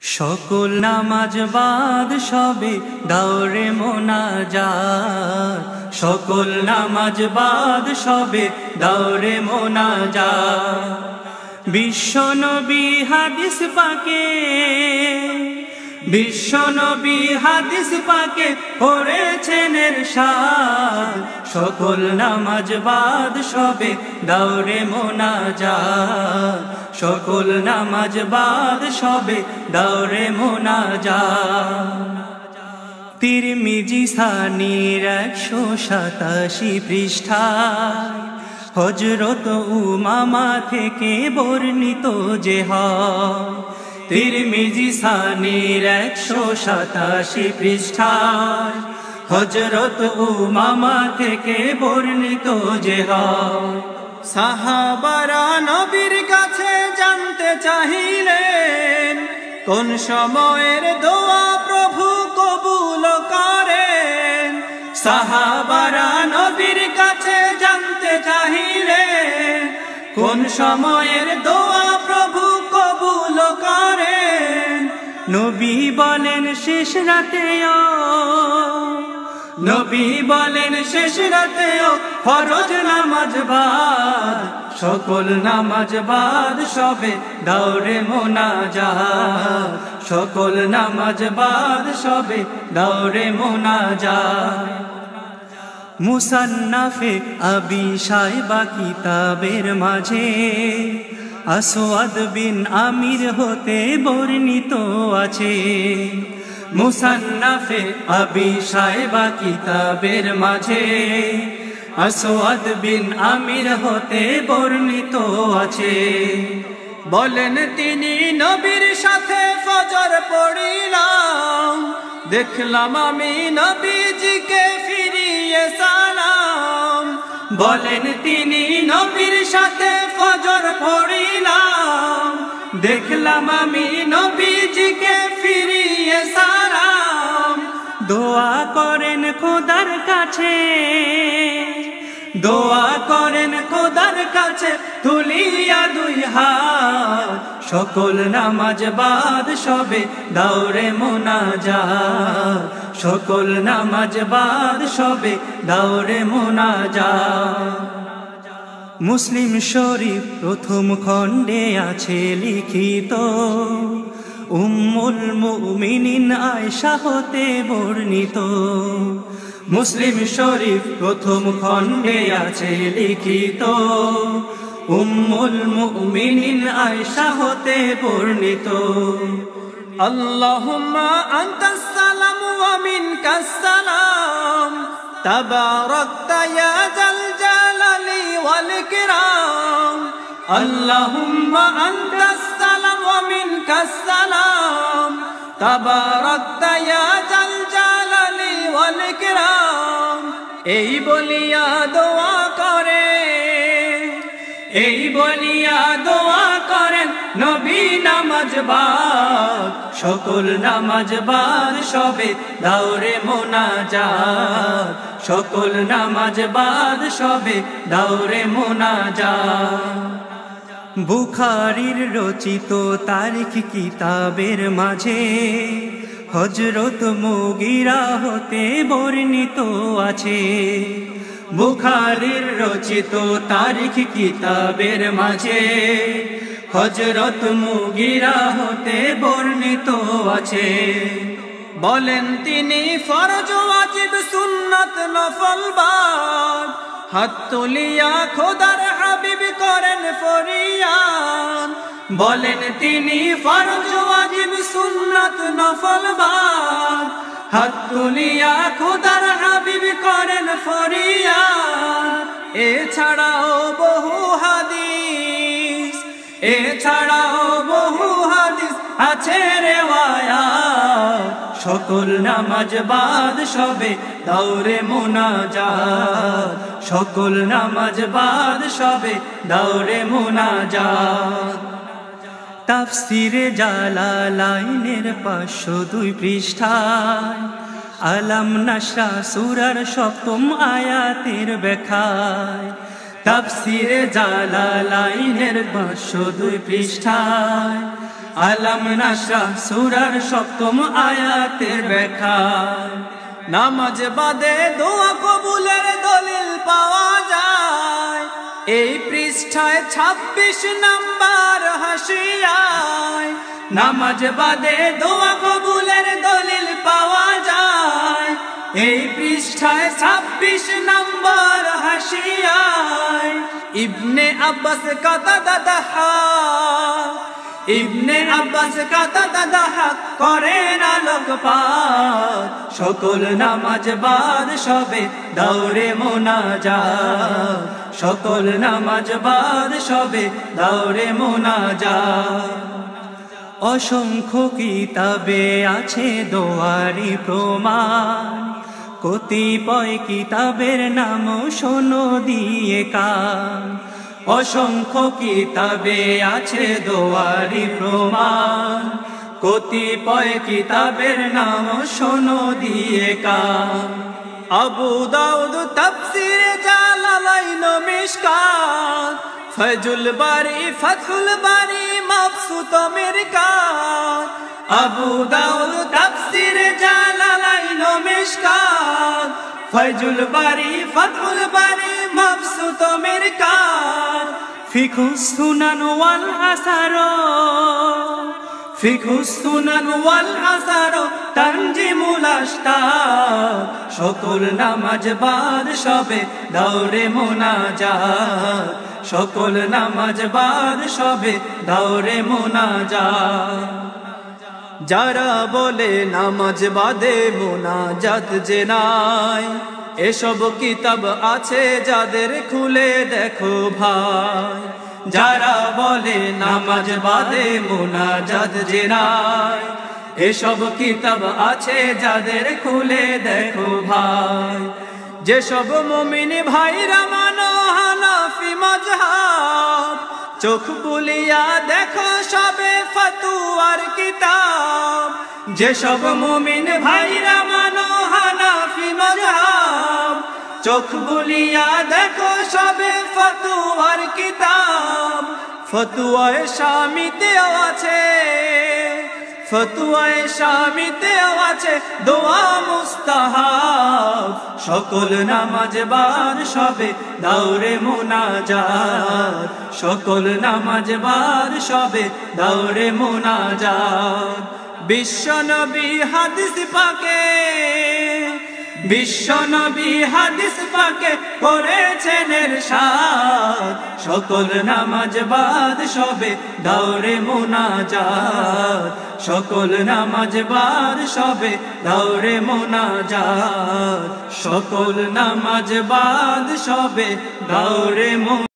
সকল নামাজ বাদ সবে দাওরে মোনাজাত, সকল নামাজ বাদ সবে দাওরে মোনাজাত। বিশ্বনবী হাদিস পাকে, বিশ্বনবী হাদিস পাকে করেছেন ইরশাদ, সকল নামাজ বাদ সবে দাওরে মোনাজাত, সকল নামাজ বাদ সবে দাওরে মোনাজাত। তিরমিজি সানির 187 পৃষ্ঠায় হযরত উমামা থেকে বর্ণিত যে হয়। তিরমিজি সানির 187 পৃষ্ঠায় হযরত উমামা থেকে বর্ণিত যে হয়। সাহাবারা নবীর কাছে জানতে চাহিলেন, কোন সময়ের দোয়া প্রভু কবুল করেন। সাহাবারা নবীর কাছে জানতে চাহিলেন, কোন সময়ের দোয়া প্রভু কবুল করেন। নবী বলেন শেষ রাতেও, নবী বলেন শেষ রাতেও ফরজ নামাজ বাদ, সকল নামাজ বাদ সবে দাওরে মোনাজাত, সকল নামাজ বাদ সবে দাওরে মোনাজাত। মুসান্নাফে আবি শাইবা কিতাবের মাঝে আসওয়াদ বিন আমির হতে বর্ণিত আছে। মুসান্নাফে আবি শাইবা কিতাবের মাঝে আসওয়াদ বিন আমির হতে বর্ণিত আছে। বলেন তিনি নবীর সাথে ফজর পড়িলাম, দেখলাম আমি নবীজিকে ফিরিয়ে সালাম। বলেন তিনি নবীর সাথে ফজর পড়িলাম, দেখলাম আমি নবীজিকে ফিরিয়ে সালাম। দোয়া করেন খোদার কাছে, দোয়া করেন খোদার কাছে তুলিয়া দুই হাত, সকল নামাজ বাদ সবে দাওরে মোনাজাত, সকল নামাজ বাদ সবে দাওরে মোনাজাত। মুসলিম শরীফ প্রথম খণ্ডে আছে লিখিত, উম্মুল মুমিনিন আয়েশা হতে বর্ণিত। মুসলিম শরীফ প্রথম খণ্ডে আছে লিখিত, উম্মুল মুমিনিন আয়েশা হতে বর্ণিত। আল্লাহুম্মা আনতাস সালাম ওয়া মিনকাস সালাম, তাবারাকতা ইয়া যাল জালালি ওয়াল ইকরাম। আল্লাহুম্মা আনতাস সালাম ওয়া মিনকাস সালাম, তাবারাকতা ইয়া যাল জালালি ওয়াল ইকরাম। এই বলিয়া দোয়া করে, এই বলিয়া দোয়া করেন নবী নামাজ বাদ, সকল নামাজ বাদ সবে দাওরে মোনাজাত, সকল নামাজ বাদ সবে দাওরে মোনাজাত। বুখারীর রচিত তারিখ কিতাবের মাঝে হযরত মুগীরা হতে বর্ণিত আছে। বুখারীর রচিত তারিখ কিতাবের মাঝে হযরত মুগীরা হতে বর্ণিত আছে। বলেন তিনি ফরজ ওয়াজিব সুন্নাত নফল বাদ, হাত তুলিয়া খোদার হাবিব করেন ফরিয়াদ। বলেন তিনি ফরজ ওয়াজিব সুন্নাত নফল বাদ, হাত তুলিয়া খোদার হাবিব করেন ফরিয়াদ। এছাড়াও বহু হাদিস, এছাড়াও বহু হাদিস আছে রিওয়ায়াত, সকল নামাজ বাদ সবে দাওরে মোনাজাত, সকল নামাজ বাদ সবে দাওরে মোনাজাত। তাফসিরে জালালাইনের 502 পৃষ্ঠায় আলাম নাশরা সূরার 7ম আয়াতের ব্যাখ্যায় তাফসীরে জালালাইনের 502 পৃষ্ঠায় আলম নাশরা সূরার 7ম আয়াতের ব্যাখ্যা। নামাজ বাদে দোয়া কবুলের দলিল পাওয়া যায় এই পৃষ্ঠায় 26 নাম্বার হাসিয়ায়। নামাজ বাদে দোয়া কবুলের দলিল পাওয়া যায় এই পৃষ্ঠায় 26 নাম্বার হাসিয়ায়। ইবনে আব্বাস কাতাদা করেন আলোকপাত সকল নামাজ বাদ সবে দাওরে মোনাজাত। সকল নামাজ বাদ সবে দাওরে মোনাজাত। অসংখ্য কিতাবে আছে দোয়ারি প্রমাণ কতিপয় কিতাবের নাম শোনো দিয়ে কান। অসংখ্য কিতাবে আছে দোয়ারি প্রমাণ কতিপয় কিতাবের নাম শোনো দিয়ে কান। আবু দাউদ তাফসীর জালালাইন মিশকাত ফয়জুল বারী ফাথুল বারী মাবসুত মিরকাত। আবু দাউদ তাফসীর জালালাইন মিশকাত ফয়জুল বারী ফাথুল বারী মাবসুত মিরকাত। ফিকুস সুনান ওয়াল আসার তানজিমুল আশতাত সকল নামাজ বাদ সবে দাওরে মোনাজাত। সকল নামাজ বাদ সবে দাওরে মোনাজাত। যারা বলে নামাজ বাদে মোনাজাত যে নাই এসব কিতাব আছে যাদের খুলে দেখো ভাই। যারা বলে নামাজ বাদে মোনাজাত যে নাই এসব কিতাব আছে যাদের খুলে দেখো ভাই। যেসব মুমিন ভাইরা মানো হানাফি মাযহাব চোখ বুলিয়া দেখো সবে ফতোয়ার কিতাব। যেসব মুমিন ভাইরা মানো হানাফি মাযহাব চোখ বুলিয়া দেখো সবে ফতোয়ার কিতাব। ফতোয়ায়ে শামিতেও আছে দোয়া মুস্তাহাব। সকল নামাজ বাদ সবে দাওরে মোনাজাত। সকল নামাজ বাদ সবে দাওরে মোনাজাত। বিশ্বনবী হাদিস পাকে করেছেন ইরশাদ সকল নামাজ বাদ সবে দাওরে মোনাজাত। সকল নামাজ বাদ সবে দাওরে মোনাজাত। সকল নামাজ বাদ সবে দাওরে